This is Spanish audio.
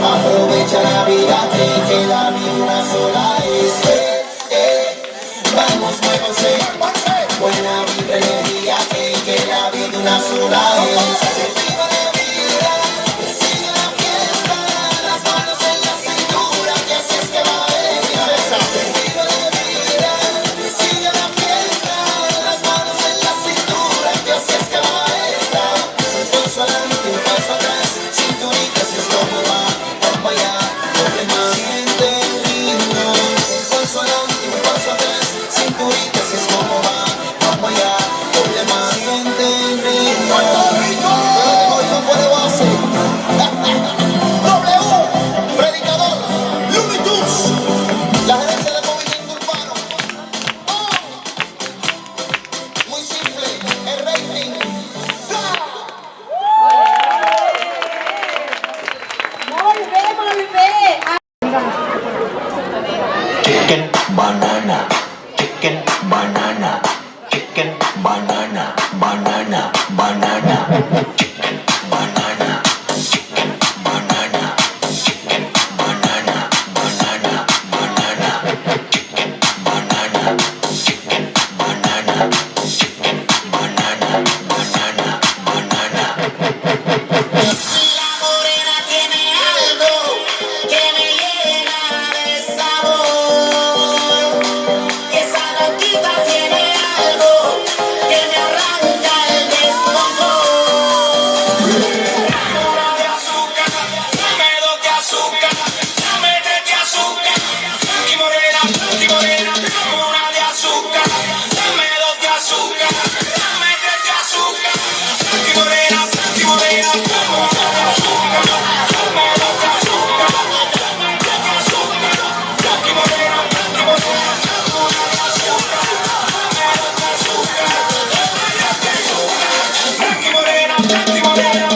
Aprovecha la vida, que la vida una sola es. Vamos, muévanse, buena vibra, energía, que la vida una sola es. Viva la vida, sigue la fiesta, las manos en la cintura, que así es que va esta. Viva la vida, sigue la fiesta, las manos en la cintura, que así es que va esta. Un paso adelante, un paso atrás, cinturita, si es como va. Chicken banana, chicken banana, chicken banana, banana, banana, chicken banana, chicken banana, chicken banana, banana, banana, chicken banana, chicken banana, chicken banana, banana, banana. La morena tiene algo que me llena de sabor. Y esa boquita tiene algo que me arranca el descontrol. Una de azúcar, dame dos de azúcar, dame tres de azúcar. Y morena, dame una de azúcar, dame dos de azúcar, dame tres de azúcar. Y morena, dame una de azúcar, dame dos de azúcar, dame tres de azúcar. Y morena, dame una de azúcar, dame dos de azúcar, dame tres de azúcar. Y morena, y morena.